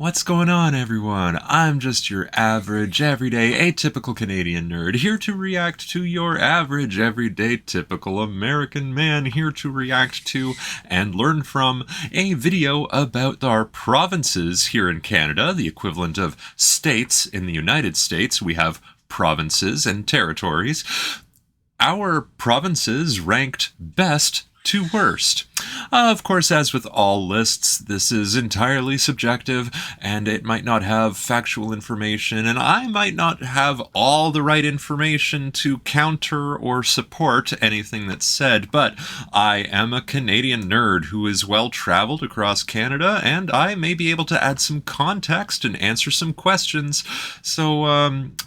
What's going on, everyone? I'm just your average, everyday, atypical Canadian nerd, here to react to your average, everyday, typical American man, here to react to and learn from a video about our provinces here in Canada, the equivalent of states in the United States. We have provinces and territories. Our provinces ranked best to worst. Of course, as with all lists, this is entirely subjective, and it might not have factual information, and I might not have all the right information to counter or support anything that's said, but I am a Canadian nerd who is well-traveled across Canada, and I may be able to add some context and answer some questions. So,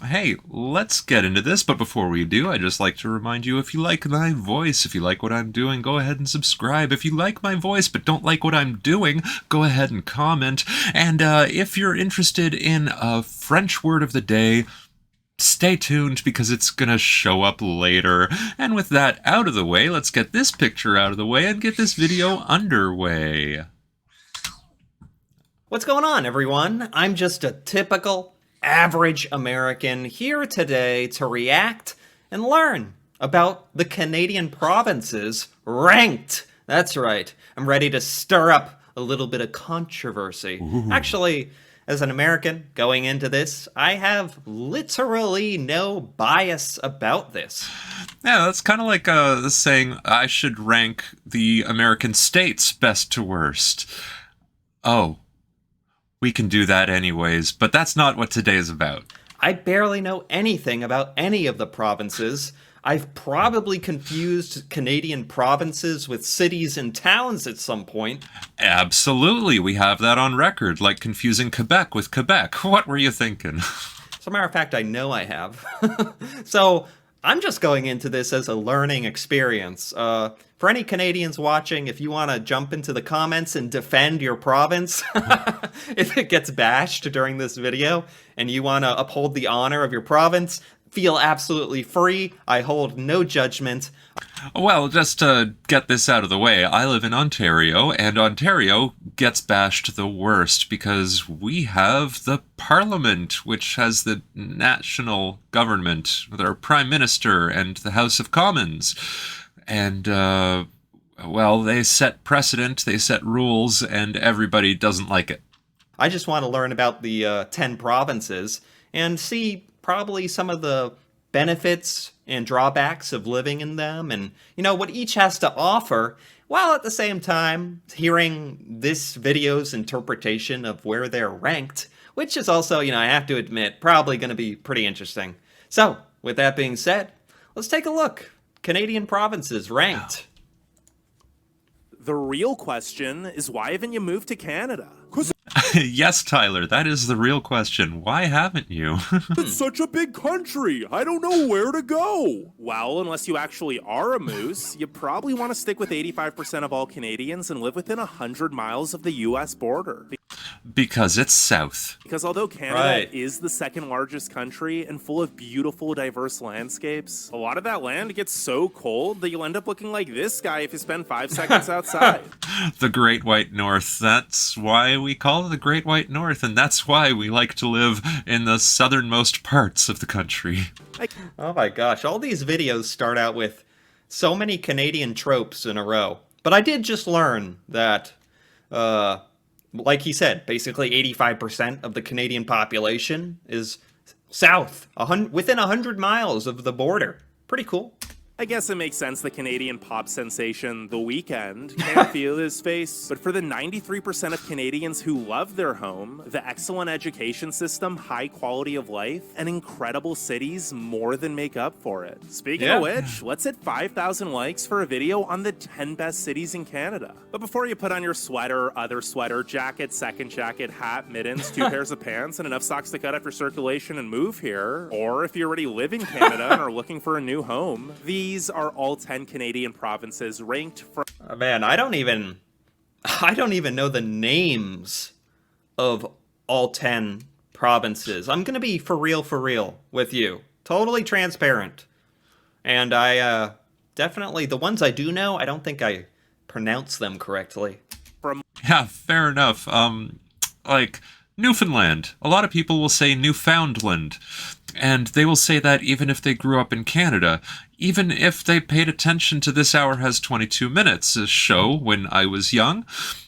hey, let's get into this, but before we do, I'd just like to remind you, if you like my voice, if you like what I'm doing, go ahead and subscribe. If you like my voice but don't like what I'm doing, go ahead and comment. And if you're interested in a French word of the day, stay tuned because it's gonna show up later. And with that out of the way, let's get this picture out of the way and get this video underway. What's going on, everyone? I'm just a typical, average American here today to react and learn about the Canadian provinces ranked. That's right. I'm ready to stir up a little bit of controversy. Ooh. Actually, as an American going into this, I have literally no bias about this. Yeah, that's kind of like saying I should rank the American states best to worst. Oh, we can do that anyways, but that's not what today is about. I barely know anything about any of the provinces. I've probably confused Canadian provinces with cities and towns at some point. Absolutely, we have that on record, like confusing Quebec with Quebec. What were you thinking? As a matter of fact, I know I have. So I'm just going into this as a learning experience. For any Canadians watching, if you want to jump into the comments and defend your province, if it gets bashed during this video, and you want to uphold the honor of your province, feel absolutely free. I hold no judgment. Well, just to get this out of the way, I live in Ontario, and Ontario gets bashed the worst because we have the Parliament, which has the national government, with our Prime Minister and the House of Commons. And, well, they set precedent, they set rules, and everybody doesn't like it. I just want to learn about the 10 provinces and see probably some of the benefits and drawbacks of living in them and, what each has to offer, while at the same time hearing this video's interpretation of where they're ranked, which is also, I have to admit, probably going to be pretty interesting. So, with that being said, let's take a look. Canadian provinces ranked. The real question is, why haven't you moved to Canada? Yes, Tyler, that is the real question. Why haven't you? It's such a big country. I don't know where to go. Well, unless you actually are a moose, you probably want to stick with 85% of all Canadians and live within 100 miles of the U.S. border. Because it's south. Because although Canada Right. is the second largest country and full of beautiful, diverse landscapes, a lot of that land gets so cold that you'll end up looking like this guy if you spend 5 seconds outside. The Great White North. That's why we call it the Great White North, and that's why we like to live in the southernmost parts of the country. Oh my gosh, all these videos start out with so many Canadian tropes in a row. But I did just learn that, like he said, basically 85% of the Canadian population is south, within 100 miles of the border. Pretty cool. I guess it makes sense the Canadian pop sensation The Weeknd can't feel his face, but for the 93% of Canadians who love their home, the excellent education system, high quality of life, and incredible cities more than make up for it. Speaking of which, let's hit 5,000 likes for a video on the 10 best cities in Canada. But before you put on your sweater, other sweater, jacket, second jacket, hat, mittens, 2 pairs of pants, and enough socks to cut after circulation and move here, or if you already live in Canada and are looking for a new home, these are all 10 Canadian provinces ranked from... Man, I don't even know the names of all 10 provinces. I'm gonna be for real with you. Totally transparent. And I definitely, the ones I do know, I don't think I pronounce them correctly. Yeah, fair enough. Like, Newfoundland. A lot of people will say Newfoundland. And they will say that even if they grew up in Canada, even if they paid attention to This Hour Has 22 Minutes, a show when I was young.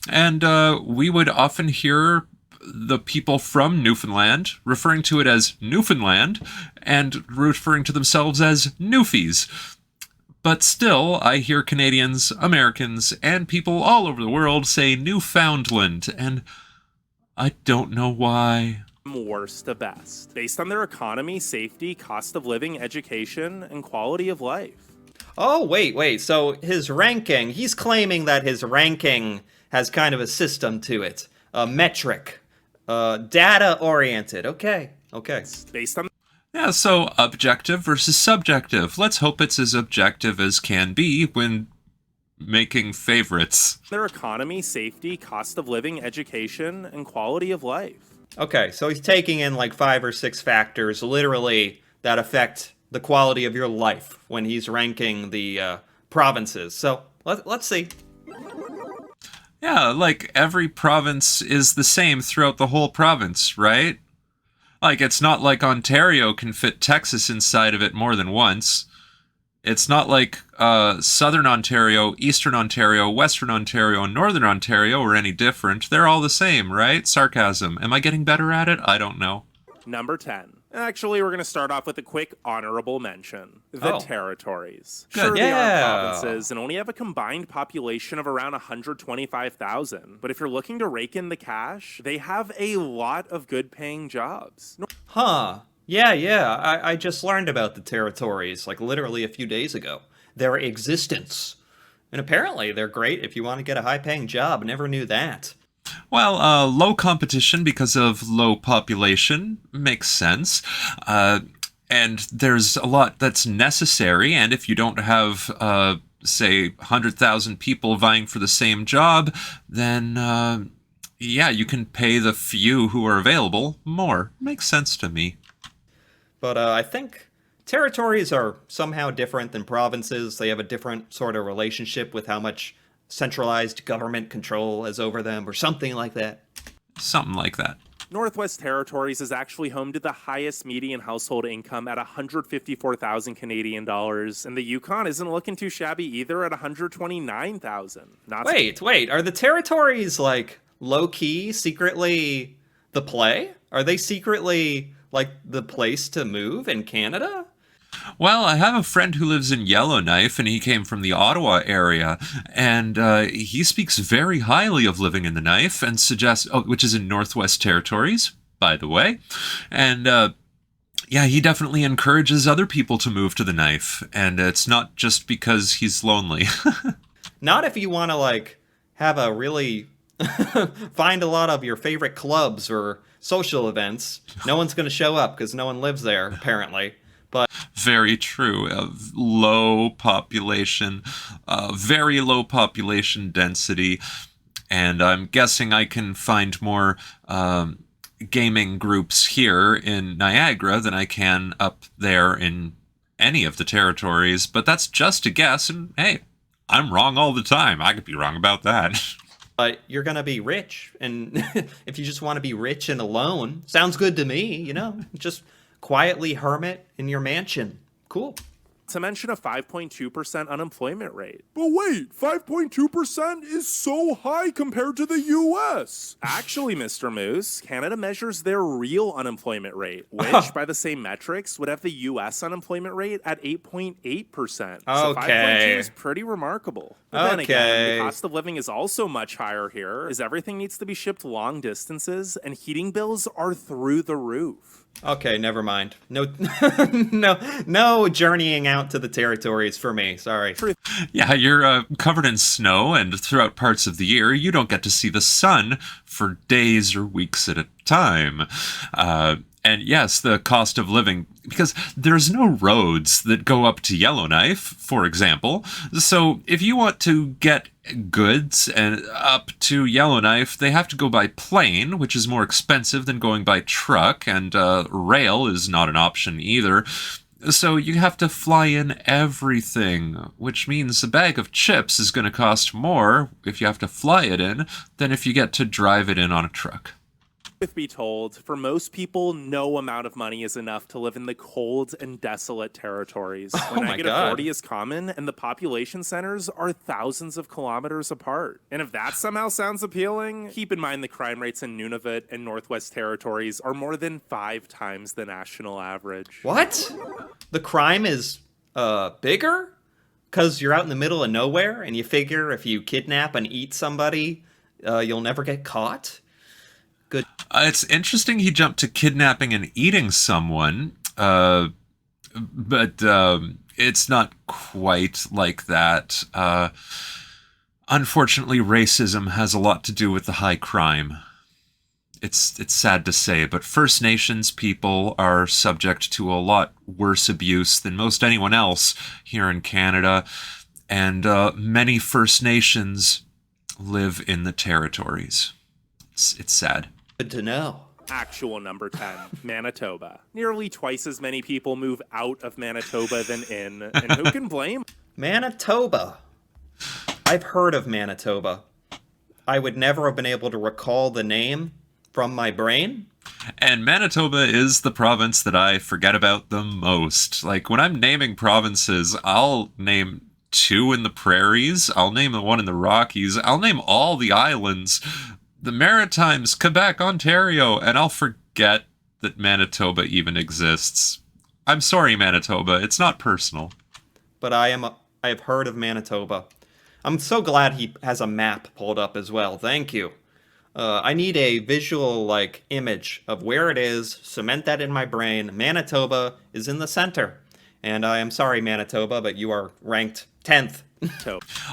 And we would often hear the people from Newfoundland referring to it as Newfoundland and referring to themselves as Newfies. But still, I hear Canadians, Americans, and people all over the world say Newfoundland, and I don't know why. Worst to best, based on their economy, safety, cost of living, education, and quality of life. Oh, wait. So his ranking, he's claiming that his ranking has kind of a system to it. A metric. Data-oriented. Okay. Based on Yeah, so objective versus subjective. Let's hope it's as objective as can be when making favorites. their economy, safety, cost of living, education, and quality of life. Okay, so he's taking in like 5 or 6 factors, literally, that affect the quality of your life when he's ranking the provinces. So let's see. Yeah, like every province is the same throughout the whole province, right? Like, it's not like Ontario can fit Texas inside of it more than once. It's not like Southern Ontario, Eastern Ontario, Western Ontario, and Northern Ontario are any different. They're all the same, right? Sarcasm. Am I getting better at it? I don't know. Number 10. Actually, we're going to start off with a quick honorable mention. The Oh. territories. Good. Sure, they Yeah. are provinces and only have a combined population of around 125,000. But if you're looking to rake in the cash, they have a lot of good-paying jobs. Huh. Yeah. I just learned about the territories, like literally a few days ago. Their existence. And apparently they're great if you want to get a high-paying job. Never knew that. Well, low competition because of low population makes sense. And there's a lot that's necessary, and if you don't have, say, 100,000 people vying for the same job, then, yeah, you can pay the few who are available more. Makes sense to me. But I think territories are somehow different than provinces. They have a different sort of relationship with how much centralized government control is over them, or something like that. Something like that. Northwest Territories is actually home to the highest median household income at 154,000 Canadian dollars, and the Yukon isn't looking too shabby either at 129,000. Wait. Are the territories, like, low-key, secretly the play? Are they secretly, like, the place to move in Canada? Well, I have a friend who lives in Yellowknife, and he came from the Ottawa area, and he speaks very highly of living in the Knife, and suggests, which is in Northwest Territories, by the way, and yeah, he definitely encourages other people to move to the Knife, and it's not just because he's lonely. Not if you want to, like, have a really find a lot of your favorite clubs or social events. No one's going to show up because no one lives there, apparently. But Very true. Low population, very low population density, and I'm guessing I can find more gaming groups here in Niagara than I can up there in any of the territories, but that's just a guess, and hey, I'm wrong all the time. I could be wrong about that. you're going to be rich. And if you just want to be rich and alone, sounds good to me, you know? Just quietly hermit in your mansion. Cool. to mention a 5.2% unemployment rate. But wait, 5.2% is so high compared to the US. Actually, Mr. Moose, Canada measures their real unemployment rate, which, by the same metrics, would have the US unemployment rate at 8.8%. So 5.2 is pretty remarkable. But then again, the cost of living is also much higher here, as everything needs to be shipped long distances, and heating bills are through the roof. Okay, never mind. No, no journeying out to the territories for me. Sorry. Yeah, you're covered in snow, and throughout parts of the year, you don't get to see the sun for days or weeks at a time. And yes, the cost of living, because there's no roads that go up to Yellowknife, for example. So if you want to get goods and up to Yellowknife, they have to go by plane, which is more expensive than going by truck, and rail is not an option either. So you have to fly in everything, which means a bag of chips is going to cost more if you have to fly it in than if you get to drive it in on a truck. Truth be told, for most people, no amount of money is enough to live in the cold and desolate territories, where my negative God. 40 is common and the population centers are thousands of kilometers apart. And if that somehow sounds appealing, keep in mind the crime rates in Nunavut and Northwest Territories are more than 5 times the national average. What? The crime is bigger? Because you're out in the middle of nowhere and you figure if you kidnap and eat somebody, you'll never get caught? Good. It's interesting he jumped to kidnapping and eating someone, but it's not quite like that. Unfortunately, racism has a lot to do with the high crime. It's sad to say, but First Nations people are subject to a lot worse abuse than most anyone else here in Canada, and many First Nations live in the territories. It's sad. Good to know. Actual number 10, Manitoba. Nearly twice as many people move out of Manitoba than in, and who can blame? Manitoba. I've heard of Manitoba. I would never have been able to recall the name from my brain. And Manitoba is the province that I forget about the most. Like, when I'm naming provinces, I'll name 2 in the prairies, I'll name the one in the Rockies, I'll name all the islands, the Maritimes, Quebec, Ontario, and I'll forget that Manitoba even exists. I'm sorry, Manitoba, it's not personal. But I have heard of Manitoba. I'm so glad he has a map pulled up as well. Thank you. I need a visual image of where it is, cement that in my brain. Manitoba is in the center. And I am sorry, Manitoba, but you are ranked 10th.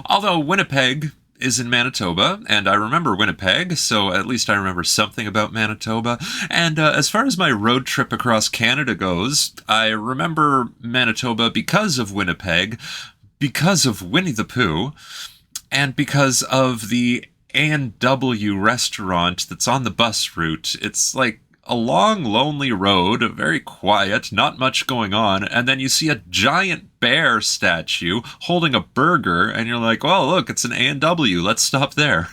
Although Winnipeg is in Manitoba, and I remember Winnipeg, so at least I remember something about Manitoba. And as far as my road trip across Canada goes, I remember Manitoba because of Winnipeg, because of Winnie the Pooh, and because of the A&W restaurant that's on the bus route. It's like a long, lonely road, very quiet, not much going on, and then you see a giant bear statue holding a burger, and you're like, well, look, it's an A&W, let's stop there.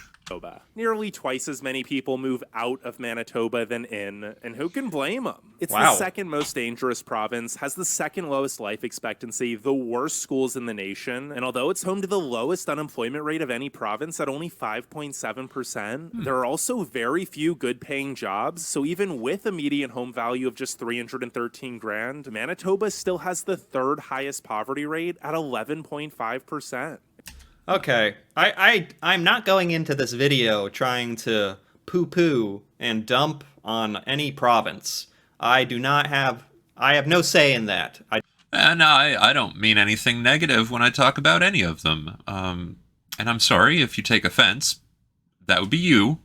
Nearly twice as many people move out of Manitoba than in, and who can blame them? It's Wow. the second most dangerous province, has the second lowest life expectancy, the worst schools in the nation, and although it's home to the lowest unemployment rate of any province at only 5.7%, there are also very few good-paying jobs, so even with a median home value of just $313,000, Manitoba still has the third highest poverty rate at 11.5%. Okay, I'm not going into this video trying to poo-poo and dump on any province. I have no say in that. And I don't mean anything negative when I talk about any of them. And I'm sorry if you take offense. That would be you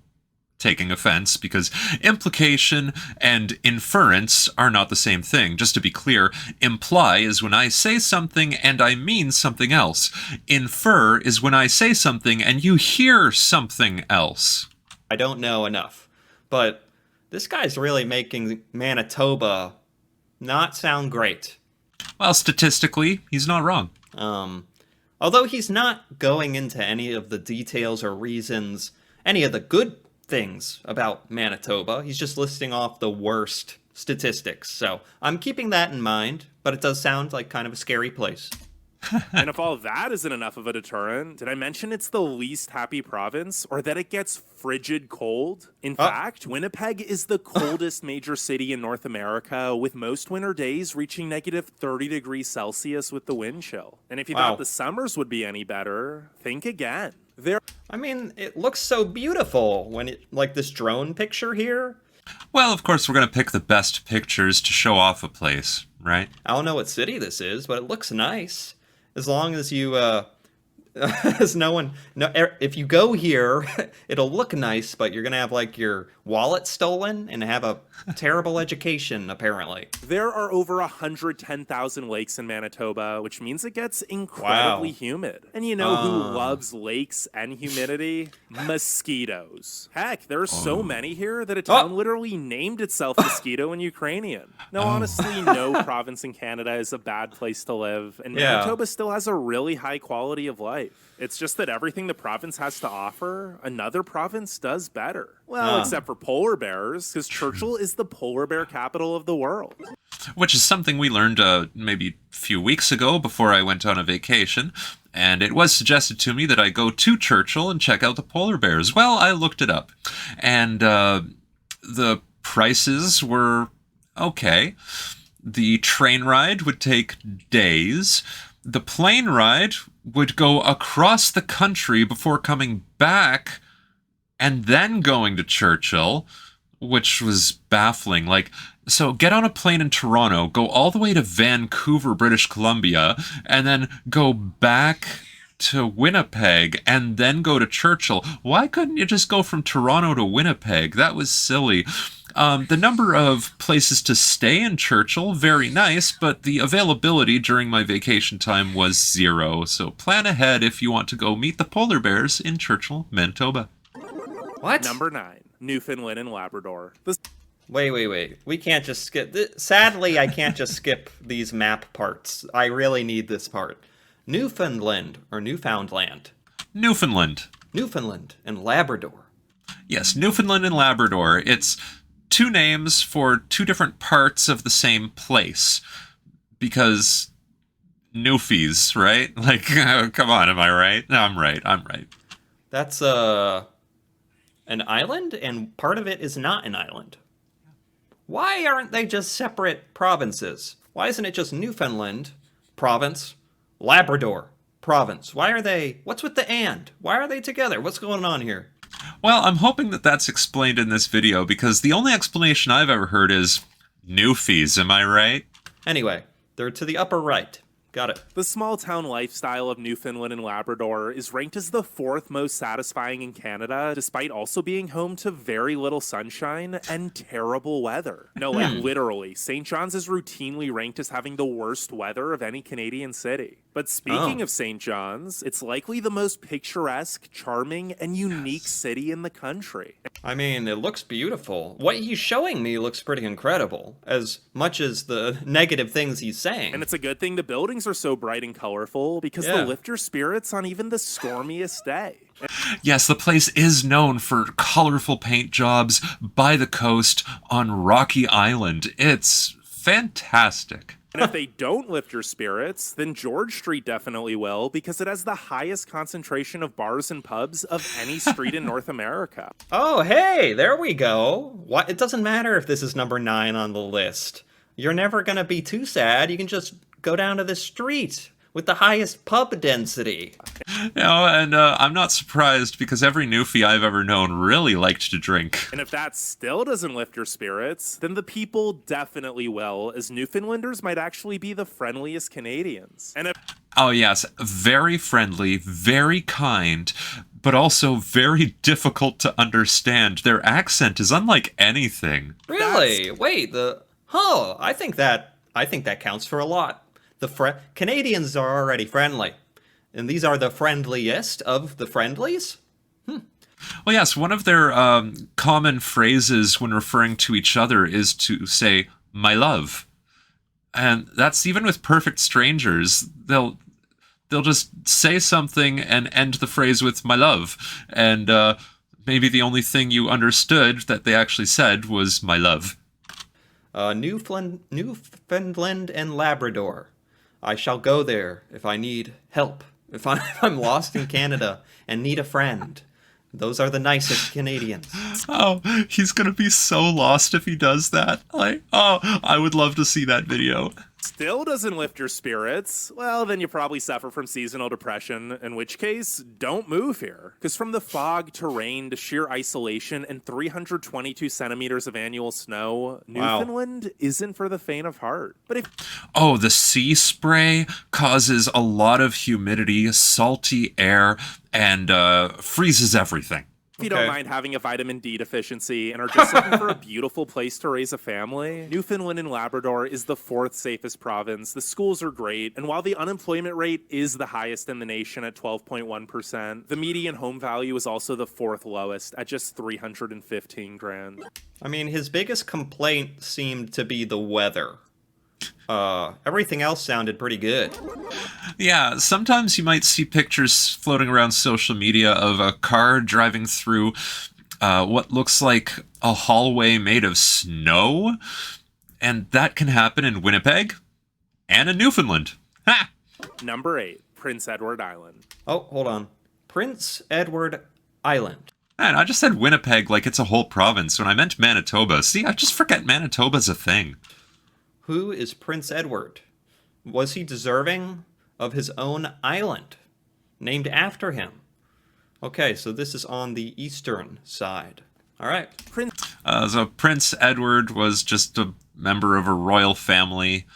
taking offense, because implication and inference are not the same thing. Just to be clear, imply is when I say something and I mean something else. Infer is when I say something and you hear something else. I don't know enough. But this guy's really making Manitoba not sound great. Well, statistically, he's not wrong. Although he's not going into any of the details or reasons, any of the good things about Manitoba. He's just listing off the worst statistics. So I'm keeping that in mind, but it does sound like kind of a scary place. And if all that isn't enough of a deterrent, did I mention it's the least happy province, or that it gets frigid cold? In fact, Winnipeg is the coldest major city in North America, with most winter days reaching negative 30 degrees Celsius with the wind chill. And if you thought the summers would be any better, think again. I mean, it looks so beautiful when it, like this drone picture here. Well, of course, we're going to pick the best pictures to show off a place, right? I don't know what city this is, but it looks nice. As long as you, as if you go here, it'll look nice, but you're gonna have like your wallet stolen and have a terrible education, apparently. There are over 110,000 lakes in Manitoba, which means it gets incredibly humid. And you know who loves lakes and humidity? Mosquitoes. Heck, there are so many here that a town literally named itself Mosquito in Ukrainian. No, honestly, no province in Canada is a bad place to live, and Manitoba still has a really high quality of life. life. It's just that everything the province has to offer, another province does better. Well, except for polar bears, because Churchill is the polar bear capital of the world. Which is something we learned maybe a few weeks ago before I went on a vacation. And it was suggested to me that I go to Churchill and check out the polar bears. Well, I looked it up. And the prices were okay. The train ride would take days. The plane ride would go across the country before coming back and then going to Churchill, which was baffling. Like, so get on a plane in Toronto, go all the way to Vancouver, British Columbia, and then go back to Winnipeg and then go to Churchill. Why couldn't you just go from Toronto to Winnipeg? That was silly. The number of places to stay in Churchill, very nice, but the availability during my vacation time was 0. So plan ahead if you want to go meet the polar bears in Churchill, Manitoba. What? Number 9, Newfoundland and Labrador. Wait. We can't just skip. Sadly, I can't just skip these map parts. I really need this part. Newfoundland or Newfoundland? Newfoundland. Newfoundland and Labrador. Yes, Newfoundland and Labrador. It's 2 names for 2 different parts of the same place. Because Newfies, right? Like, come on, am I right? No, I'm right. That's an island, and part of it is not an island. Why aren't they just separate provinces? Why isn't it just Newfoundland province, Labrador province? What's with the and? Why are they together? What's going on here? Well, I'm hoping that that's explained in this video, because the only explanation I've ever heard is Newfies, am I right? Anyway, they're to the upper right. Got it. The small town lifestyle of Newfoundland and Labrador is ranked as the 4th most satisfying in Canada, despite also being home to very little sunshine and terrible weather. No, like literally, St. John's is routinely ranked as having the worst weather of any Canadian city. But speaking of St. John's, it's likely the most picturesque, charming, and unique city in the country. I mean, it looks beautiful. What he's showing me looks pretty incredible, as much as the negative things he's saying. And it's a good thing the buildings are so bright and colorful, because they'll lift your spirits on even the stormiest day. Yes, the place is known for colorful paint jobs by the coast on Rocky Island. It's fantastic. And if they don't lift your spirits, then George Street definitely will, because it has the highest concentration of bars and pubs of any street in North America. Oh, hey, there we go. What? It doesn't matter if this is number 9 on the list. You're never going to be too sad. You can just go down to the street with the highest pub density. And I'm not surprised, because every Newfie I've ever known really liked to drink. And if that still doesn't lift your spirits, then the people definitely will, as Newfoundlanders might actually be the friendliest Canadians. And if Oh yes, very friendly, very kind, but also very difficult to understand. Their accent is unlike anything. Really? Wait, I think that counts for a lot. Canadians are already friendly, and these are the friendliest of the friendlies? Well, yes, one of their common phrases when referring to each other is to say, my love. And that's even with perfect strangers. They'll just say something and end the phrase with my love. And maybe the only thing you understood that they actually said was my love. Newfoundland and Labrador. I shall go there if I need help. If I'm lost in Canada and need a friend. Those are the nicest Canadians. Oh, he's gonna be so lost if he does that. I would love to see that video. still doesn't lift your spirits, well, then you probably suffer from seasonal depression, in which case, don't move here. Because from the fog to rain to sheer isolation and 322 centimeters of annual snow, Newfoundland isn't for the faint of heart. But if Oh, the sea spray causes a lot of humidity, salty air, and freezes everything. If you don't mind having a vitamin D deficiency and are just looking for a beautiful place to raise a family, Newfoundland and Labrador is the 4th safest province. The schools are great, and while the unemployment rate is the highest in the nation at 12.1%, the median home value is also the 4th lowest at just $315,000. I mean, his biggest complaint seemed to be the weather. Everything else sounded pretty good. Yeah, sometimes you might see pictures floating around social media of a car driving through what looks like a hallway made of snow, and that can happen in Winnipeg and in Newfoundland. Ha! Number 8, Prince Edward Island. Oh, hold on. Prince Edward Island. Man, I just said Winnipeg like it's a whole province when I meant Manitoba. See, I just forget Manitoba's a thing. Who is Prince Edward? Was he deserving of his own island named after him? Okay, so this is on the eastern side. All right. So Prince Edward was just a member of a royal family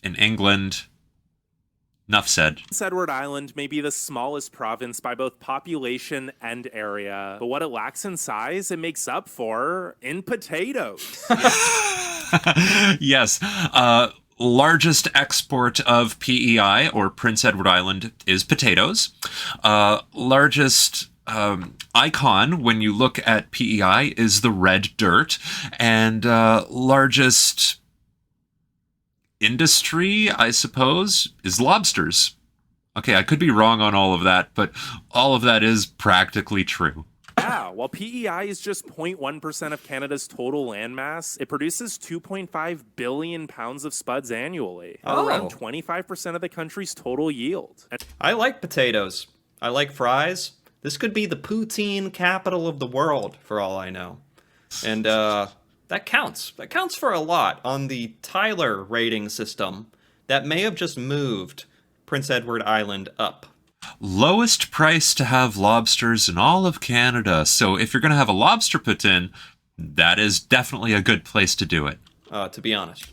in England. Enough said. Prince Edward Island may be the smallest province by both population and area, but what it lacks in size, it makes up for in potatoes. Yes. Largest export of PEI, or Prince Edward Island, is potatoes. Largest icon when you look at PEI is the red dirt. And largest industry, I suppose, is lobsters. Okay, I could be wrong on all of that, but all of that is practically true. Yeah, while PEI is just 0.1% of Canada's total landmass, it produces 2.5 billion pounds of spuds annually, or around 25% of the country's total yield. I like potatoes. I like fries. This could be the poutine capital of the world, for all I know. And that counts. That counts for a lot on the Tyler rating system that may have just moved Prince Edward Island up. Lowest price to have lobsters in all of Canada. So if you're going to have a lobster put in, that is definitely a good place to do it. To be honest.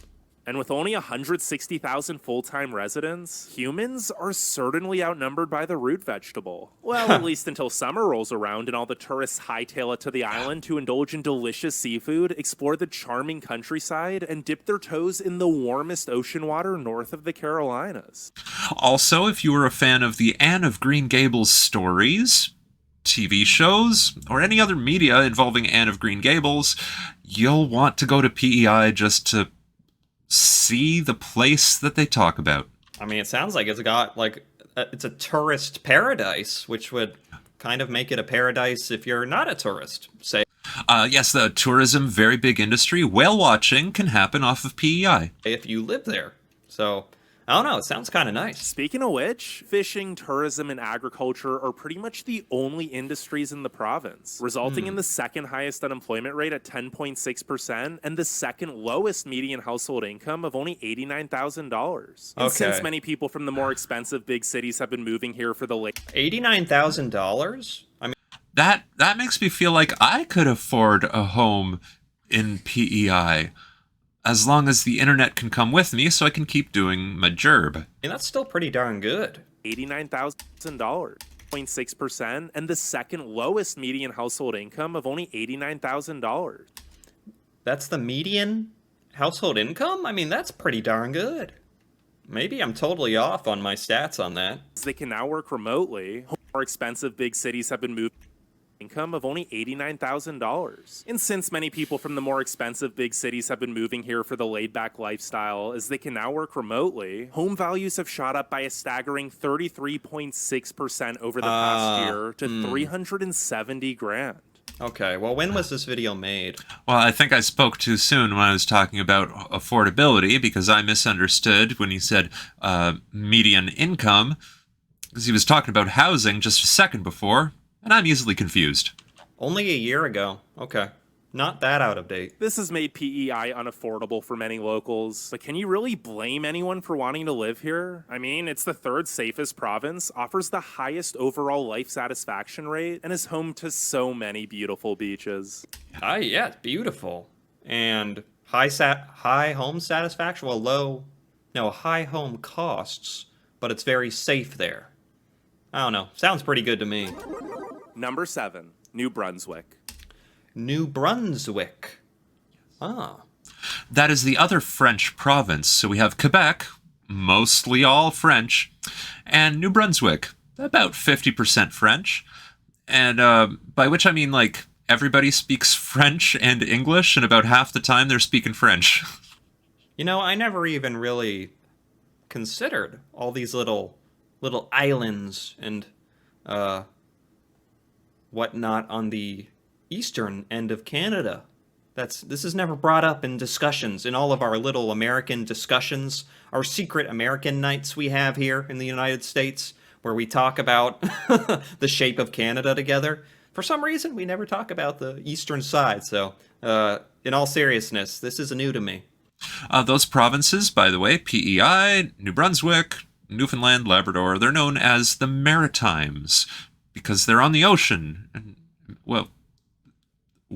And with only 160,000 full-time residents, humans are certainly outnumbered by the root vegetable. Well, at least until summer rolls around and all the tourists hightail it to the island to indulge in delicious seafood, explore the charming countryside, and dip their toes in the warmest ocean water north of the Carolinas. Also, if you were a fan of the Anne of Green Gables stories, TV shows, or any other media involving Anne of Green Gables, you'll want to go to PEI just to see the place that they talk about. I mean, it sounds like it's got, like, it's a tourist paradise, which would kind of make it a paradise if you're not a tourist, say. Yes, the tourism, very big industry. Whale watching can happen off of PEI. If you live there. So, I don't know, it sounds kind of nice. Speaking of which, fishing, tourism, and agriculture are pretty much the only industries in the province, resulting in the second highest unemployment rate at 10.6% and the second lowest median household income of only $89,000. And since many people from the more expensive big cities have been moving here for the late... $89,000? I mean, That makes me feel like I could afford a home in PEI. As long as the internet can come with me so I can keep doing my gerb. and that's still pretty darn good. $89,000, 0.6%, and the second lowest median household income of only $89,000. That's the median household income? I mean, that's pretty darn good. Maybe I'm totally off on my stats on that. They can now work remotely. More expensive big cities have been moved. Income of only $89,000. And since many people from the more expensive big cities have been moving here for the laid-back lifestyle, as they can now work remotely, home values have shot up by a staggering 33.6% over the past year to $370,000. Okay, well, when was this video made? Well, I think I spoke too soon when I was talking about affordability because I misunderstood when he said median income, because he was talking about housing just a second before. And I'm easily confused. Only a year ago. Okay. Not that out of date. This has made PEI unaffordable for many locals, but can you really blame anyone for wanting to live here? I mean, it's the third safest province, offers the highest overall life satisfaction rate, and is home to so many beautiful beaches. Yeah, it's beautiful. And high home satisfaction? Well, high home costs, but it's very safe there. I don't know. Sounds pretty good to me. Number 7, New Brunswick. New Brunswick. Ah. That is the other French province. So we have Quebec, mostly all French, and New Brunswick, about 50% French. And by which I mean, like, everybody speaks French and English, and about half the time they're speaking French. You know, I never even really considered all these little islands and whatnot on the eastern end of Canada. This is never brought up in discussions, in all of our little American discussions, our secret American nights we have here in the United States, where we talk about the shape of Canada together. For some reason, we never talk about the eastern side, so in all seriousness, this is new to me. Those provinces, by the way, PEI, New Brunswick, Newfoundland, Labrador, they're known as the Maritimes because they're on the ocean. And, well,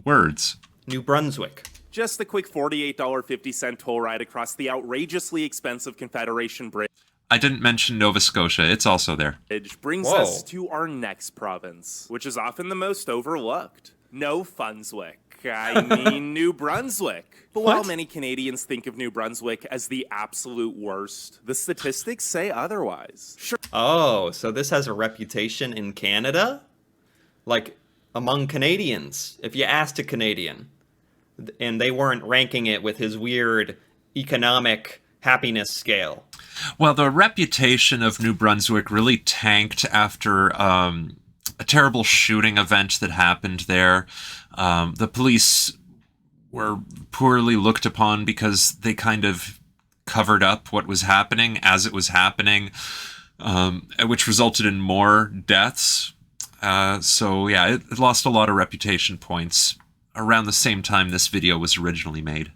words. New Brunswick. Just a quick $48.50 toll ride across the outrageously expensive Confederation Bridge I didn't mention Nova Scotia. It's also there. brings Whoa. us to our next province, which is often the most overlooked. No Funswick. I mean, New Brunswick. But while What? many Canadians think of New Brunswick as the absolute worst, the statistics say otherwise. Sure, Oh, so this has a reputation in Canada? Like, among Canadians, if you asked a Canadian, and they weren't ranking it with his weird economic happiness scale. Well, the reputation of New Brunswick really tanked after a terrible shooting event that happened there. The police were poorly looked upon because they kind of covered up what was happening as it was happening, which resulted in more deaths. So, yeah, it lost a lot of reputation points around the same time this video was originally made.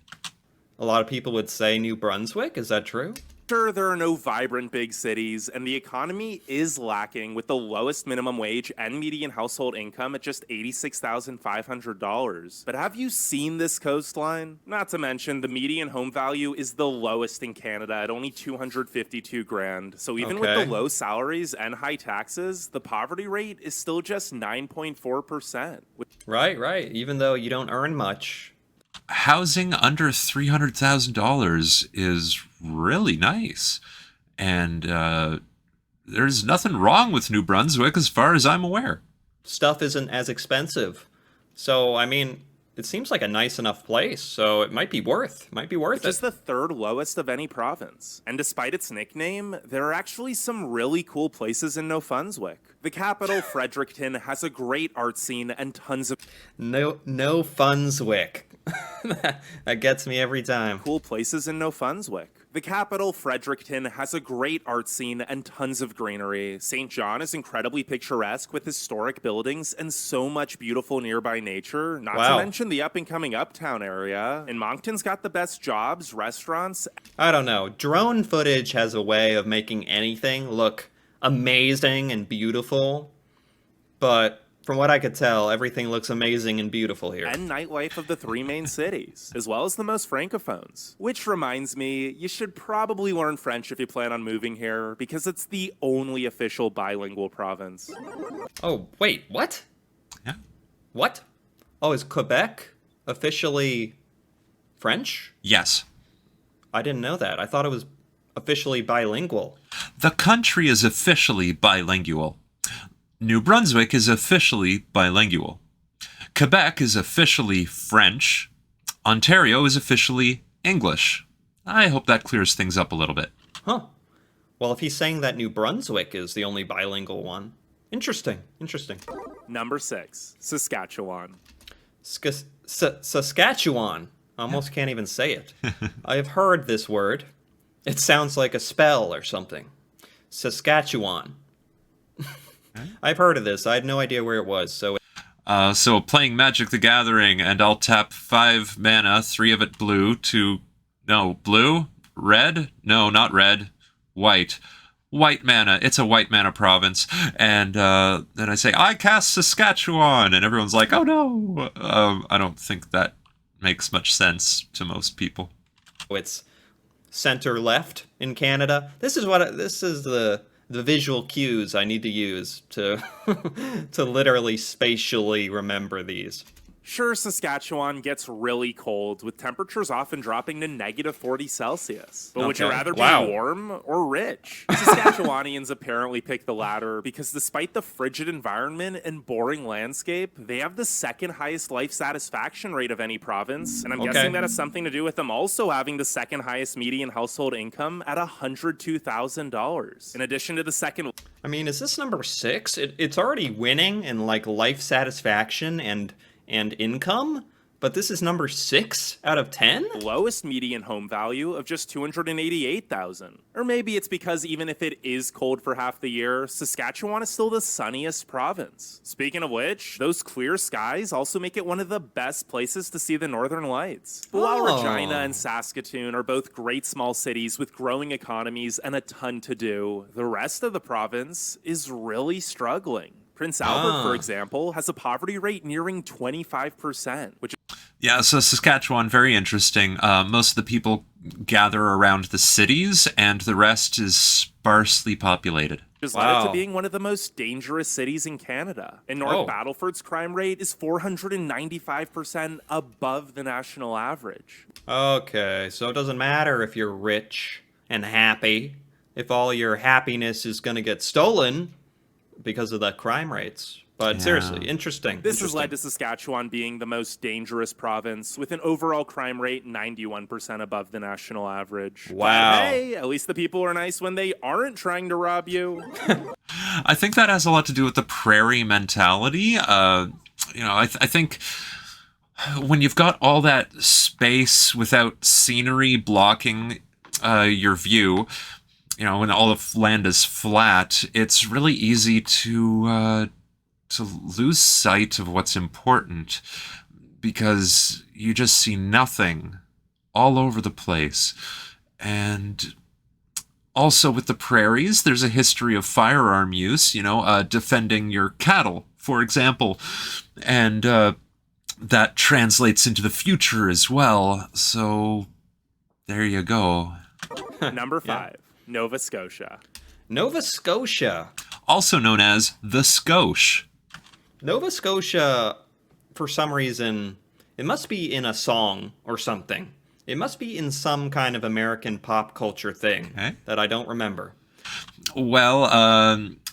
A lot of people would say New Brunswick, is that true? Sure, there are no vibrant big cities, and the economy is lacking with the lowest minimum wage and median household income at just $86,500. But have you seen this coastline? Not to mention, the median home value is the lowest in Canada at only $252,000. So even with Okay. the low salaries and high taxes, the poverty rate is still just 9.4%. Right. Even though you don't earn much. Housing under $300,000 is really nice. And there's nothing wrong with New Brunswick as far as I'm aware. Stuff isn't as expensive. So, I mean, it seems like a nice enough place, so it might be worth It's it. just the third lowest of any province. And despite its nickname, there are actually some really cool places in New Brunswick. The capital, Fredericton, has a great art scene and tons of No Funswick. That gets me every time. cool places in New Brunswick. The capital, Fredericton, has a great art scene and tons of greenery. St. John is incredibly picturesque with historic buildings and so much beautiful nearby nature, not Wow. to mention the up-and-coming uptown area. And Moncton's got the best jobs, restaurants, I don't know. Drone footage has a way of making anything look amazing and beautiful, but from what I could tell, everything looks amazing and beautiful here. and nightlife of the three main cities, as well as the most francophones. Which reminds me, you should probably learn French if you plan on moving here, because it's the only official bilingual province. Oh, wait, what? Yeah. What? Oh, is Quebec officially French? Yes. I didn't know that. I thought it was officially bilingual. The country is officially bilingual. New Brunswick is officially bilingual. Quebec is officially French. Ontario is officially English. I hope that clears things up a little bit. Huh. Well, if he's saying that New Brunswick is the only bilingual one. Interesting. Number 6, Saskatchewan. Saskatchewan. I almost can't even say it. I have heard this word. It sounds like a spell or something. Saskatchewan. I've heard of this. I had no idea where it was, so... So playing Magic the Gathering, and I'll tap 5 mana, 3 of it blue, to... No, blue? Red? No, not red. White. White mana. It's a white mana province. And then I say, I cast Saskatchewan! And everyone's like, oh no! I don't think that makes much sense to most people. It's center left in Canada. This is the visual cues I need to use to to literally spatially remember these. Sure, Saskatchewan gets really cold, with temperatures often dropping to negative 40 Celsius. But would you Okay. rather be Wow. warm or rich? Saskatchewanians apparently pick the latter because despite the frigid environment and boring landscape, they have the second highest life satisfaction rate of any province. And I'm Okay. guessing that has something to do with them also having the second highest median household income at $102,000. In addition to the second I mean, is this number 6? It's already winning in like life satisfaction and income, but this is number 6 out of 10? lowest median home value of just $288,000. Or maybe it's because even if it is cold for half the year, Saskatchewan is still the sunniest province. Speaking of which, those clear skies also make it one of the best places to see the northern lights. But while Oh. Regina and Saskatoon are both great small cities with growing economies and a ton to do, the rest of the province is really struggling. Prince Albert, for example, has a poverty rate nearing 25%, which Yeah, so Saskatchewan, very interesting. Most of the people gather around the cities, and the rest is sparsely populated. has led it to Wow. being one of the most dangerous cities in Canada. And North Oh. Battleford's crime rate is 495% above the national average. Okay, so it doesn't matter if you're rich and happy, if all your happiness is going to get stolen because of the crime rates. But Yeah. seriously, interesting. This has interesting. led to Saskatchewan being the most dangerous province, with an overall crime rate 91% above the national average. Wow. But hey, at least the people are nice when they aren't trying to rob you. I think that has a lot to do with the prairie mentality. I think when you've got all that space without scenery blocking your view, when all the land is flat, it's really easy to lose sight of what's important because you just see nothing all over the place. And also with the prairies, there's a history of firearm use, defending your cattle, for example. And that translates into the future as well. So there you go. Number 5, Nova Scotia. Nova Scotia. Also known as the Scotia. Nova Scotia, for some reason, it must be in a song or something. It must be in some kind of American pop culture thing that I don't remember. Well,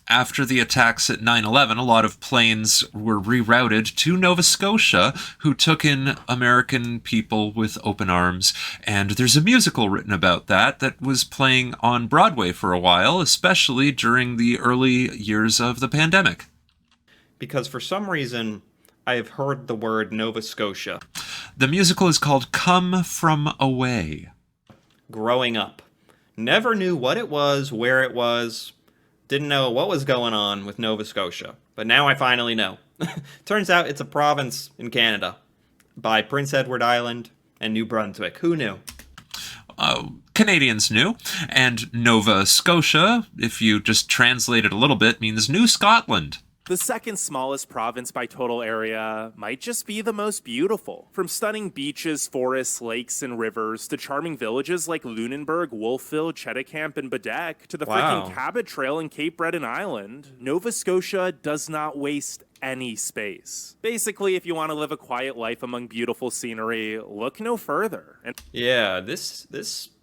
after the attacks at 9/11, a lot of planes were rerouted to Nova Scotia, who took in American people with open arms. And there's a musical written about that was playing on Broadway for a while, especially during the early years of the pandemic. Because for some reason, I have heard the word Nova Scotia The musical is called Come From Away. growing up. Never knew what it was, where it was, didn't know what was going on with Nova Scotia. But now I finally know. Turns out it's a province in Canada by Prince Edward Island and New Brunswick. Who knew? Canadians knew. And Nova Scotia, if you just translate it a little bit, means New Scotland. The second smallest province by total area might just be the most beautiful. From stunning beaches, forests, lakes, and rivers, to charming villages like Lunenburg, Wolfville, Cheticamp, and Bedeck, to the Wow. freaking Cabot Trail in Cape Breton Island, Nova Scotia does not waste any space. Basically, if you want to live a quiet life among beautiful scenery, look no further. And Yeah, this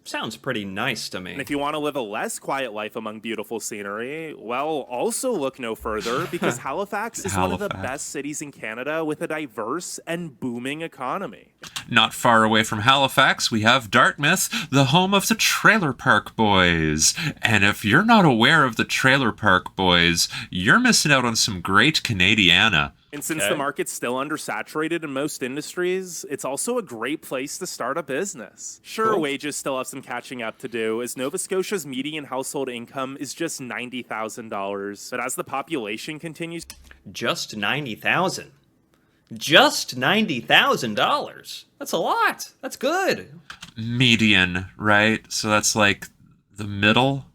sounds pretty nice to me. if you want to live a less quiet life among beautiful scenery, well, also look no further because Halifax is one of the Halifax. best cities in Canada with a diverse and booming economy. Not far away from Halifax, we have Dartmouth, the home of the Trailer Park Boys. And if you're not aware of the Trailer Park Boys, you're missing out on some great Canadiana. And since Okay. the market's still undersaturated in most industries, it's also a great place to start a business. Sure, Cool. wages still have some catching up to do, as Nova Scotia's median household income is just $90,000. But as the population continues Just 90,000. Just $90,000. That's a lot. That's good. Median, right? So that's like the middle.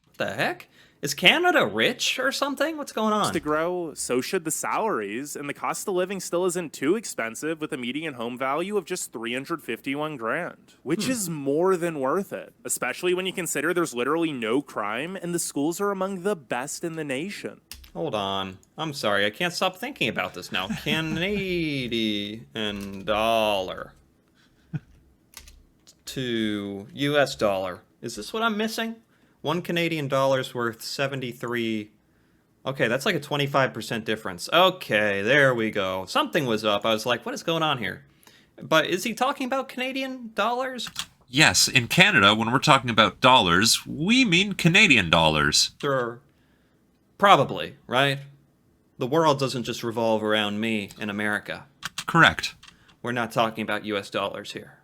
What the heck? Is Canada rich or something? What's going on? to grow, so should the salaries, and the cost of living still isn't too expensive with a median home value of just $351,000, which is more than worth it, especially when you consider there's literally no crime and the schools are among the best in the nation. Hold on. I'm sorry. I can't stop thinking about this now. Canadian dollar to US dollar. Is this what I'm missing? 1 Canadian dollar's worth 73. Okay, that's like a 25% difference. Okay, there we go. Something was up. I was like, what is going on here? But is he talking about Canadian dollars? Yes, in Canada, when we're talking about dollars, we mean Canadian dollars. Sure. Probably, right? The world doesn't just revolve around me in America. Correct. We're not talking about US dollars here.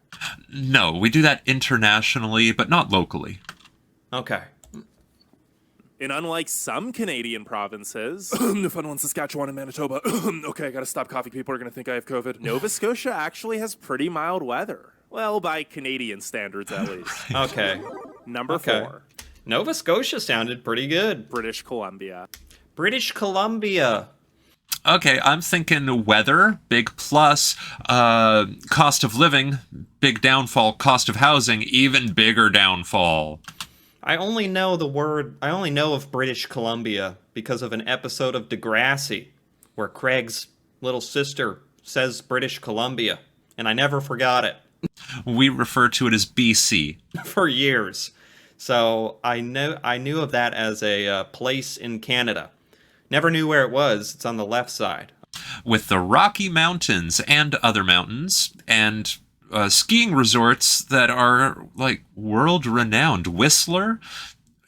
No, we do that internationally, but not locally. Okay. And unlike some Canadian provinces, Newfoundland, Saskatchewan, and Manitoba. Okay, I gotta stop coughing. People are gonna think I have COVID. Nova Scotia actually has pretty mild weather. Well, by Canadian standards at least. Okay. Number Okay. 4, Nova Scotia sounded pretty good. British Columbia. British Columbia. Okay, I'm thinking weather, big plus, cost of living, big downfall, cost of housing, even bigger downfall. I only know of British Columbia because of an episode of Degrassi where Craig's little sister says British Columbia, and I never forgot it We refer to it as BC. for years. So I knew of that as a place in Canada. Never knew where it was. It's on the left side. With the Rocky Mountains and other mountains, and skiing resorts that are like world renowned. Whistler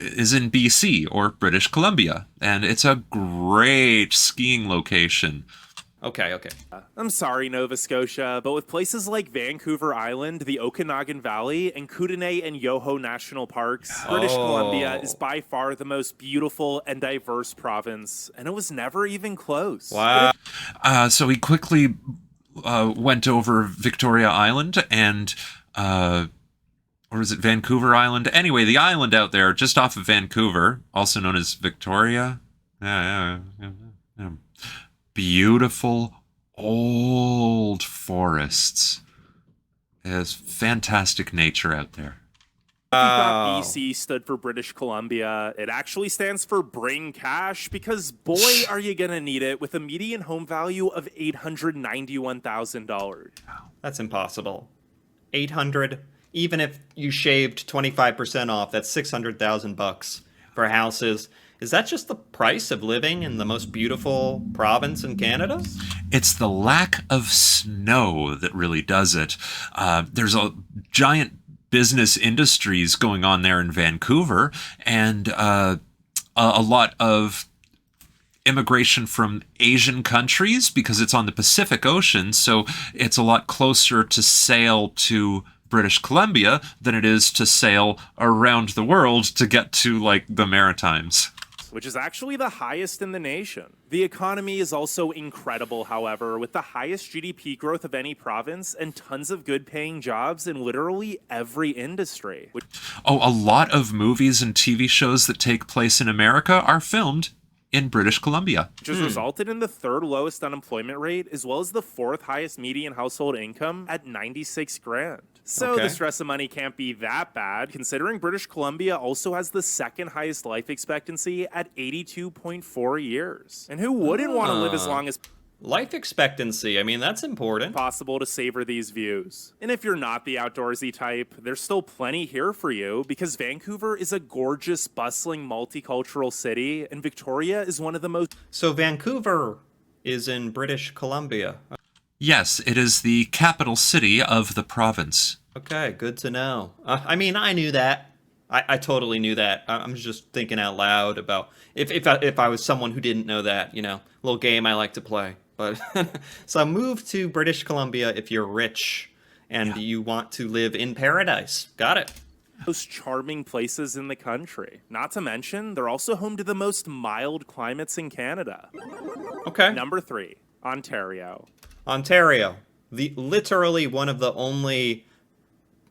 is in BC or British Columbia, and it's a great skiing location. Okay. I'm sorry, Nova Scotia, but with places like Vancouver Island, the Okanagan Valley, and Kootenay and Yoho National Parks, British Columbia is by far the most beautiful and diverse province, and it was never even close. Wow. So we quickly went over Victoria Island and, or is it Vancouver Island? Anyway, the island out there just off of Vancouver, also known as Victoria. Yeah. Beautiful old forests. There's fantastic nature out there. If you thought BC stood for British Columbia, it actually stands for Bring Cash because, boy, are you going to need it with a median home value of $891,000. That's impossible. 800, even if you shaved 25% off, that's 600,000 bucks for houses. Is that just the price of living in the most beautiful province in Canada? It's the lack of snow that really does it. There's a giant business industries going on there in Vancouver, and a lot of immigration from Asian countries because it's on the Pacific Ocean, so it's a lot closer to sail to British Columbia than it is to sail around the world to get to, like, the Maritimes. Which is actually the highest in the nation. The economy is also incredible, however, with the highest GDP growth of any province and tons of good-paying jobs in literally every industry. Oh, a lot of movies and TV shows that take place in America are filmed in British Columbia. Which has resulted in the third lowest unemployment rate, as well as the fourth highest median household income at 96 grand. So Okay. the stress of money can't be that bad, considering British Columbia also has the second highest life expectancy at 82.4 years. And who wouldn't want to live as long as Life expectancy, I mean, that's important. possible to savor these views? And if you're not the outdoorsy type, there's still plenty here for you because Vancouver is a gorgeous, bustling, multicultural city, and Victoria is one of the most So Vancouver is in British Columbia. Yes, it is the capital city of the province. Okay, good to know. I mean, I knew that. I totally knew that. I'm just thinking out loud about if I was someone who didn't know that, little game I like to play. But so move to British Columbia if you're rich and you want to live in paradise. Got it. most charming places in the country. Not to mention, they're also home to the most mild climates in Canada. Okay. Number 3, Ontario. Ontario, literally one of the only,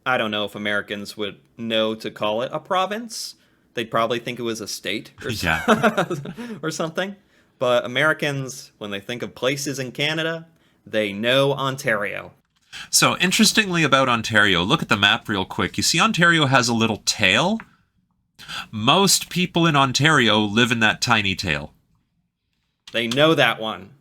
I don't know if Americans would know to call it a province. They'd probably think it was a state or, Yeah. or something. But Americans, when they think of places in Canada, they know Ontario. So, interestingly about Ontario, look at the map real quick. You see Ontario has a little tail? Most people in Ontario live in that tiny tail. They know that one.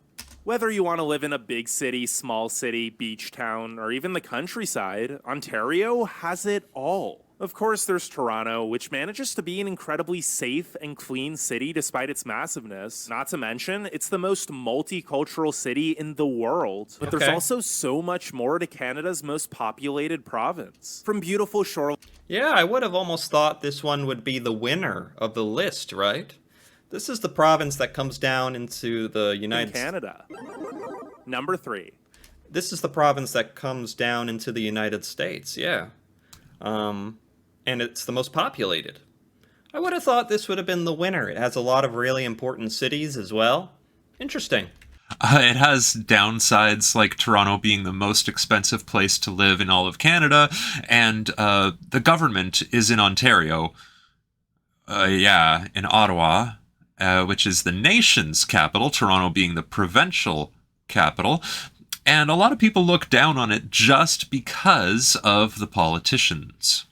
Whether you want to live in a big city, small city, beach town, or even the countryside, Ontario has it all. Of course, there's Toronto, which manages to be an incredibly safe and clean city despite its massiveness. Not to mention, it's the most multicultural city in the world. But there's Okay. also so much more to Canada's most populated province. From beautiful shore Yeah, I would have almost thought this one would be the winner of the list, right? This is the province that comes down into the in United States. Canada. Number 3. This is the province that comes down into the United States, yeah. And it's the most populated. I would have thought this would have been the winner. It has a lot of really important cities as well. Interesting. It has downsides like Toronto being the most expensive place to live in all of Canada, and the government is in Ontario. In Ottawa, which is the nation's capital, Toronto being the provincial capital. And a lot of people look down on it just because of the politicians.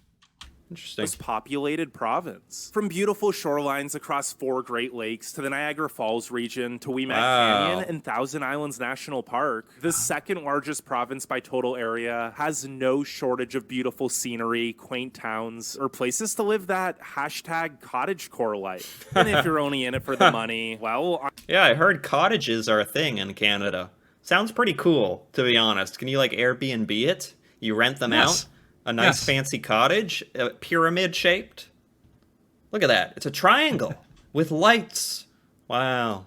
Interesting. Most populated province. From beautiful shorelines across 4 Great Lakes to the Niagara Falls region to Weemak Wow. Canyon and Thousand Islands National Park, the second largest province by total area has no shortage of beautiful scenery, quaint towns, or places to live that #cottagecore life. And if you're only in it for the money, well, Yeah, I heard cottages are a thing in Canada. Sounds pretty cool, to be honest. Can you like Airbnb it? You rent them Yes. out? A nice Yes. fancy cottage, pyramid shaped. Look at that. It's a triangle with lights. Wow.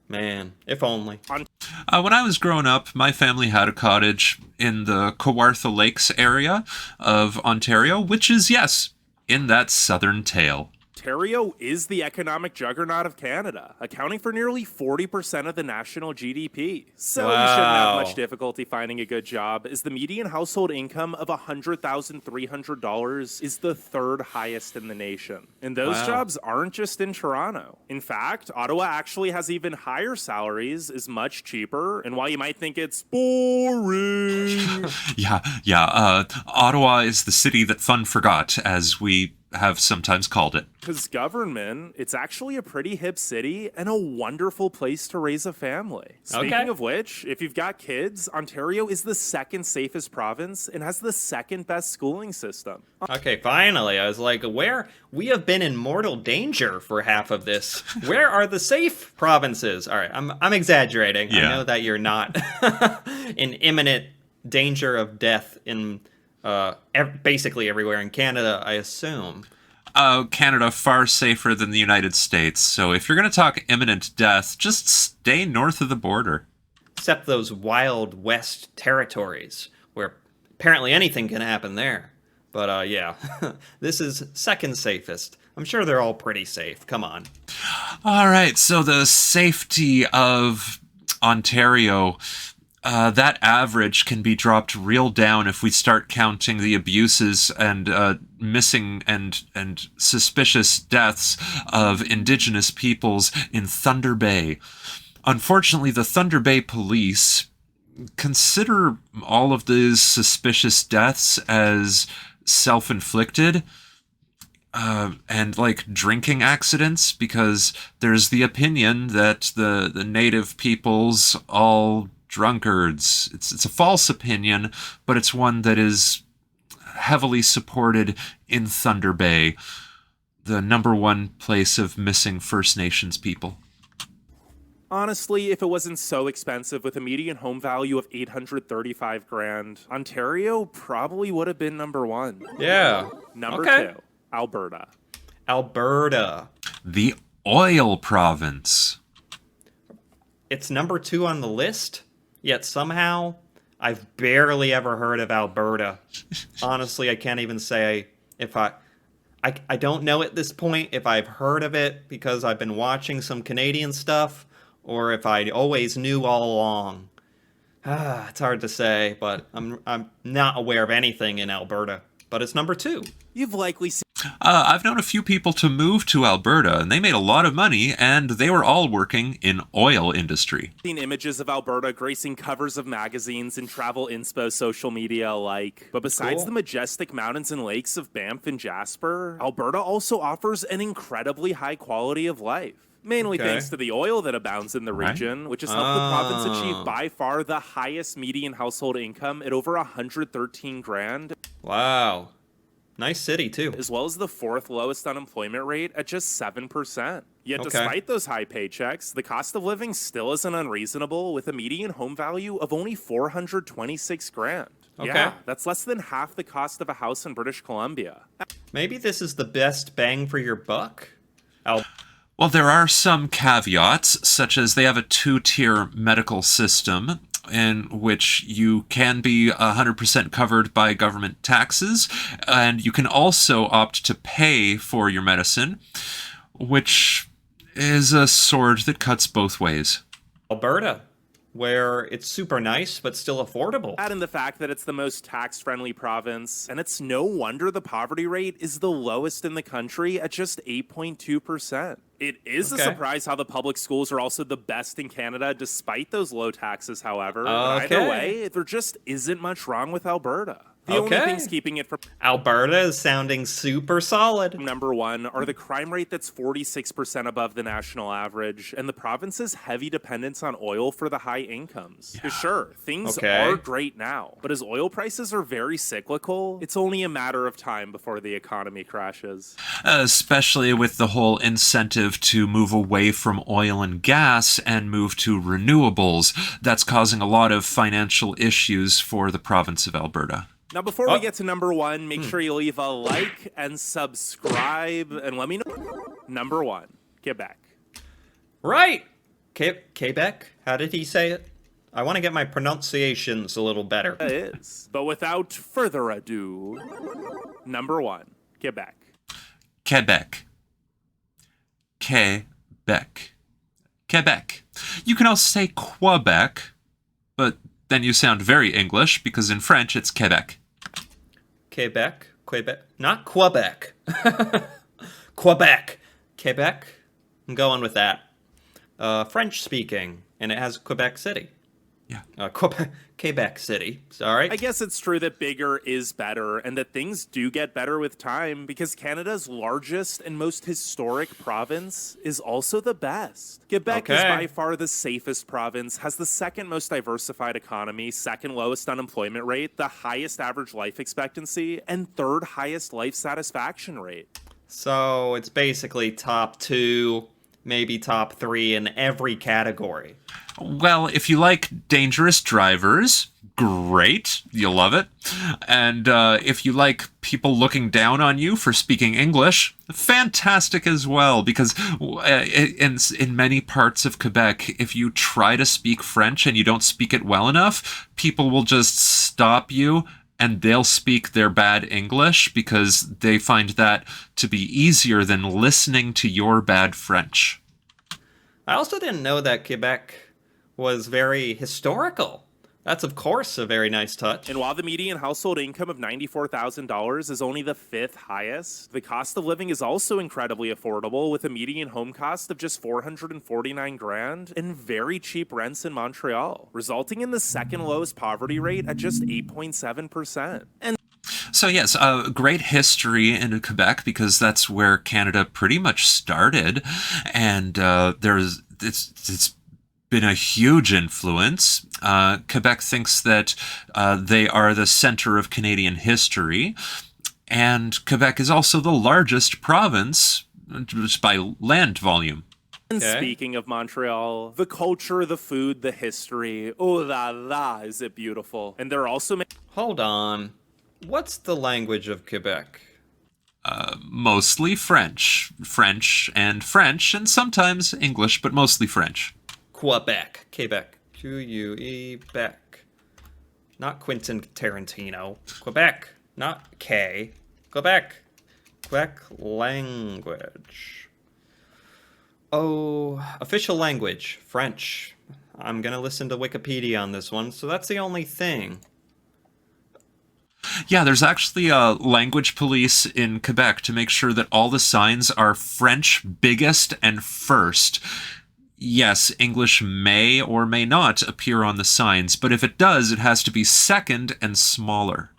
Man, if only. When I was growing up, my family had a cottage in the Kawartha Lakes area of Ontario, which is, yes, in that southern tail. Ontario is the economic juggernaut of Canada, accounting for nearly 40% of the national GDP. So you shouldn't have Wow. much difficulty finding a good job, as the median household income of $100,300 is the 3rd highest in the nation. And those Wow. jobs aren't just in Toronto. In fact, Ottawa actually has even higher salaries, is much cheaper, and while you might think it's boring, Ottawa is the city that fun forgot, as we have sometimes called it. because government, it's actually a pretty hip city and a wonderful place to raise a family. Speaking Okay. of which, if you've got kids, Ontario is the 2nd safest province and has the 2nd best schooling system. Okay, finally. I was like, where? We have been in mortal danger for half of this. Where are the safe provinces? All right, I'm exaggerating. Yeah. I know that you're not in imminent danger of death in basically everywhere in Canada, I assume. Canada far safer than the United States, so if you're going to talk imminent death, just stay north of the border. Except those Wild West territories where apparently anything can happen there. But yeah, this is 2nd safest. I'm sure they're all pretty safe. Come on. All right, so the safety of Ontario, that average can be dropped real down if we start counting the abuses and missing and suspicious deaths of Indigenous peoples in Thunder Bay. Unfortunately, the Thunder Bay police consider all of these suspicious deaths as self-inflicted. And like drinking accidents, because there's the opinion that the native peoples all drunkards. It's a false opinion, but it's one that is heavily supported in Thunder Bay, the #1 place of missing First Nations people. Honestly, if it wasn't so expensive with a median home value of $835,000, Ontario probably would have been number 1. Yeah. Number Okay. 2, Alberta. Alberta. The oil province. It's number 2 on the list, yet somehow I've barely ever heard of Alberta. Honestly, I can't even say if I don't know at this point if I've heard of it because I've been watching some Canadian stuff or if I always knew all along. It's hard to say, but I'm not aware of anything in Alberta. But it's number 2. You've likely I've known a few people to move to Alberta, and they made a lot of money, and they were all working in oil industry. seen images of Alberta gracing covers of magazines and travel inspo social media alike. But besides Cool. the majestic mountains and lakes of Banff and Jasper, Alberta also offers an incredibly high quality of life. mainly Okay. thanks to the oil that abounds in the Right. region, which has helped the province achieve Oh. by far the highest median household income at over 113 grand, Wow. Nice city, too. as well as the fourth lowest unemployment rate at just 7%. Yet, Okay. despite those high paychecks, the cost of living still isn't unreasonable, with a median home value of only 426 grand. Okay. Yeah, that's less than half the cost of a house in British Columbia. Maybe this is the best bang for your buck? Well, there are some caveats, such as they have a two-tier medical system in which you can be 100% covered by government taxes, and you can also opt to pay for your medicine, which is a sword that cuts both ways. Alberta, where it's super nice but still affordable. Add in the fact that it's the most tax-friendly province, and it's no wonder the poverty rate is the lowest in the country at just 8.2%. It is Okay. a surprise how the public schools are also the best in Canada, despite those low taxes, however. But Okay. either way, there just isn't much wrong with Alberta. The only Okay. things keeping it from Alberta is sounding super solid. number one are the crime rate that's 46% above the national average, and the province's heavy dependence on oil for the high incomes. Sure, things Okay. are great now, but as oil prices are very cyclical, it's only a matter of time before the economy crashes. Especially with the whole incentive to move away from oil and gas and move to renewables. That's causing a lot of financial issues for the province of Alberta. Now, before we get to number one, make sure you leave a like and subscribe, and let me know. Number one, Quebec. Right. Quebec? How did he say it? I want to get my pronunciations a little better. It is. But without further ado, number one, Quebec. Quebec. Quebec. Quebec. You can also say Quebec, but then you sound very English because in French it's Quebec. Quebec? Not Quebec. Quebec. Quebec? I'm going with that. French speaking, and it has Quebec City. Yeah. Quebec City. Sorry. I guess it's true that bigger is better and that things do get better with time because Canada's largest and most historic province is also the best. Quebec is Okay. by far the safest province, has the second most diversified economy, second lowest unemployment rate, the highest average life expectancy, and third highest life satisfaction rate. So it's basically top 2, maybe top 3 in every category. Well, if you like dangerous drivers, great. You'll love it. And if you like people looking down on you for speaking English, fantastic as well. Because in many parts of Quebec, if you try to speak French and you don't speak it well enough, people will just stop you and they'll speak their bad English because they find that to be easier than listening to your bad French. I also didn't know that Quebec was very historical. That's, of course, a very nice touch. And while the median household income of $94,000 is only the fifth highest, the cost of living is also incredibly affordable, with a median home cost of just $449 grand and very cheap rents in Montreal, resulting in the second lowest poverty rate at just 8.7%. And So yes, great history in Quebec because that's where Canada pretty much started, and it's been a huge influence. Quebec thinks that they are the center of Canadian history, and Quebec is also the largest province just by land volume. And Okay. speaking of Montreal, the culture, the food, the history, oh la la, is it beautiful. And they're also Hold on. What's the language of Quebec? Mostly French, and sometimes English, but mostly French. Quebec. Quebec. Q-U-E-Bec. Not Quentin Tarantino. Quebec. Not K. Quebec. Quebec language. Oh, official language. French. I'm gonna listen to Wikipedia on this one, so that's the only thing. Yeah, there's actually a language police in Quebec to make sure that all the signs are French biggest and first. Yes, English may or may not appear on the signs, but if it does, it has to be second and smaller.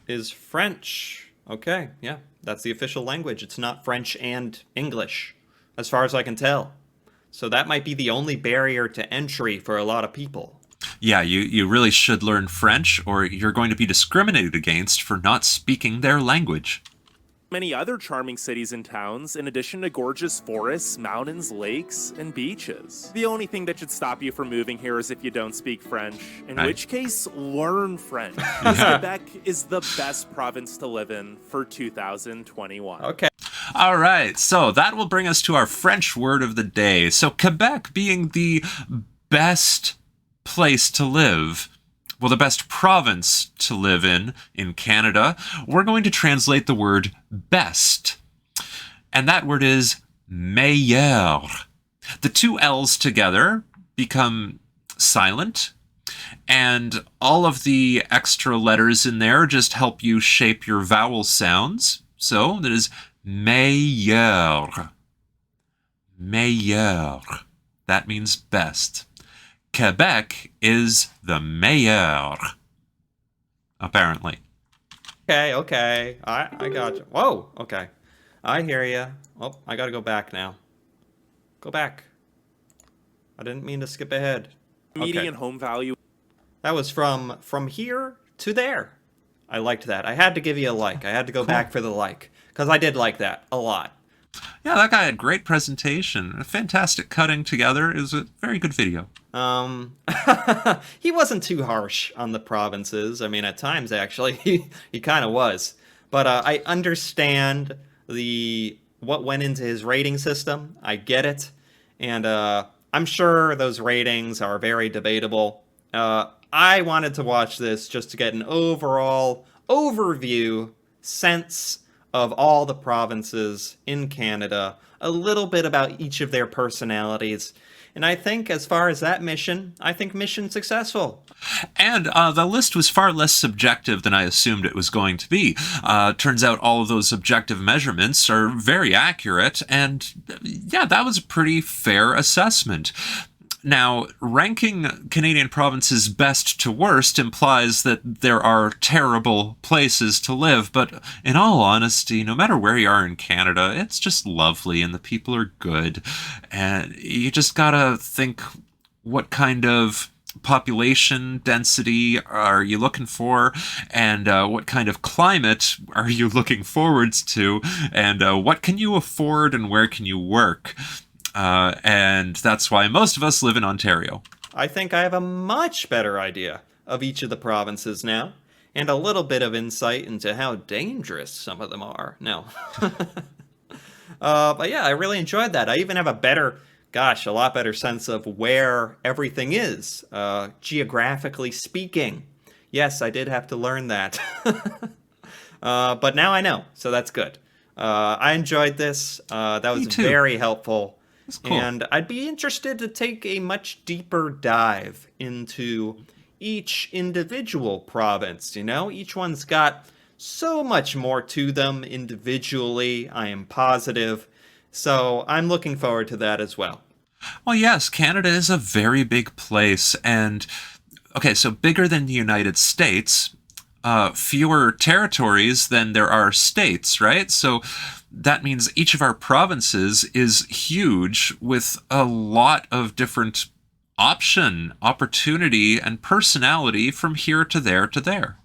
Is French. Okay, yeah. That's the official language. It's not French and English, as far as I can tell. So that might be the only barrier to entry for a lot of people. Yeah, you really should learn French, or you're going to be discriminated against for not speaking their language. Many other charming cities and towns, in addition to gorgeous forests, mountains, lakes, and beaches. The only thing that should stop you from moving here is if you don't speak French, in Right. which case, learn French. Quebec is the best province to live in for 2021. Okay. All right, so that will bring us to our French word of the day. So Quebec being the best place to live, well, the best province to live in Canada, we're going to translate the word best. And that word is meilleur. The two L's together become silent, and all of the extra letters in there just help you shape your vowel sounds. So that is meilleur. Meilleur. That means best. Quebec is the meilleur. Apparently. Okay. I got you. Whoa, okay. I hear you. Oh, I gotta go back now. Go back. I didn't mean to skip ahead. Median home value. That was from here to there. I liked that. I had to give you a like. I had to go back for the like. Because I did like that a lot. Yeah, that guy had great presentation. A fantastic cutting together. It was a very good video. He wasn't too harsh on the provinces. I mean, at times, actually, he kind of was. But I understand what went into his rating system. I get it. And I'm sure those ratings are very debatable. I wanted to watch this just to get an overall overview sense of all the provinces in Canada, a little bit about each of their personalities. And I think as far as that mission, I think mission successful. And the list was far less subjective than I assumed it was going to be. Turns out all of those objective measurements are very accurate, and yeah, that was a pretty fair assessment. Now, ranking Canadian provinces best to worst implies that there are terrible places to live, but in all honesty, no matter where you are in Canada, it's just lovely and the people are good. And you just gotta think, what kind of population density are you looking for, and what kind of climate are you looking forwards to, and what can you afford and where can you work? And that's why most of us live in Ontario. I think I have a much better idea of each of the provinces now, and a little bit of insight into how dangerous some of them are. No. But yeah, I really enjoyed that. I even have a lot better sense of where everything is, geographically speaking. Yes, I did have to learn that. But now I know, so that's good. I enjoyed this. That was very helpful. Cool. And I'd be interested to take a much deeper dive into each individual province. You know, each one's got so much more to them individually, I am positive. So I'm looking forward to that as well. Well, yes, Canada is a very big place. And, okay, so bigger than the United States, fewer territories than there are states, right? So that means each of our provinces is huge with a lot of different opportunity, and personality from here to there to there.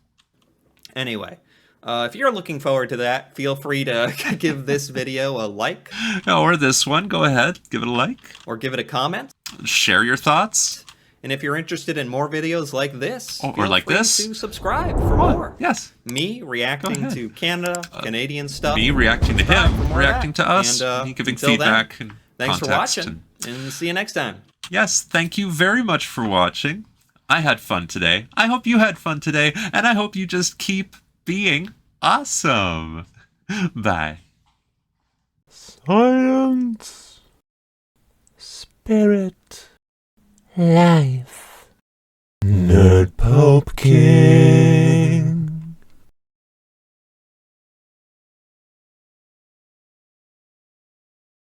Anyway, if you're looking forward to that, feel free to give this video a like. Or this one, go ahead, give it a like. Or give it a comment. Share your thoughts. And if you're interested in more videos like this, or like feel free this, to subscribe for more. Yes. Me reacting to Canada, Canadian stuff. Me reacting to him, reacting to us, and, me giving until feedback then, and thanks for context watching, and see you next time. Yes, thank you very much for watching. I had fun today. I hope you had fun today, and I hope you just keep being awesome. Bye. Science, spirit, life. Nerd Pope King.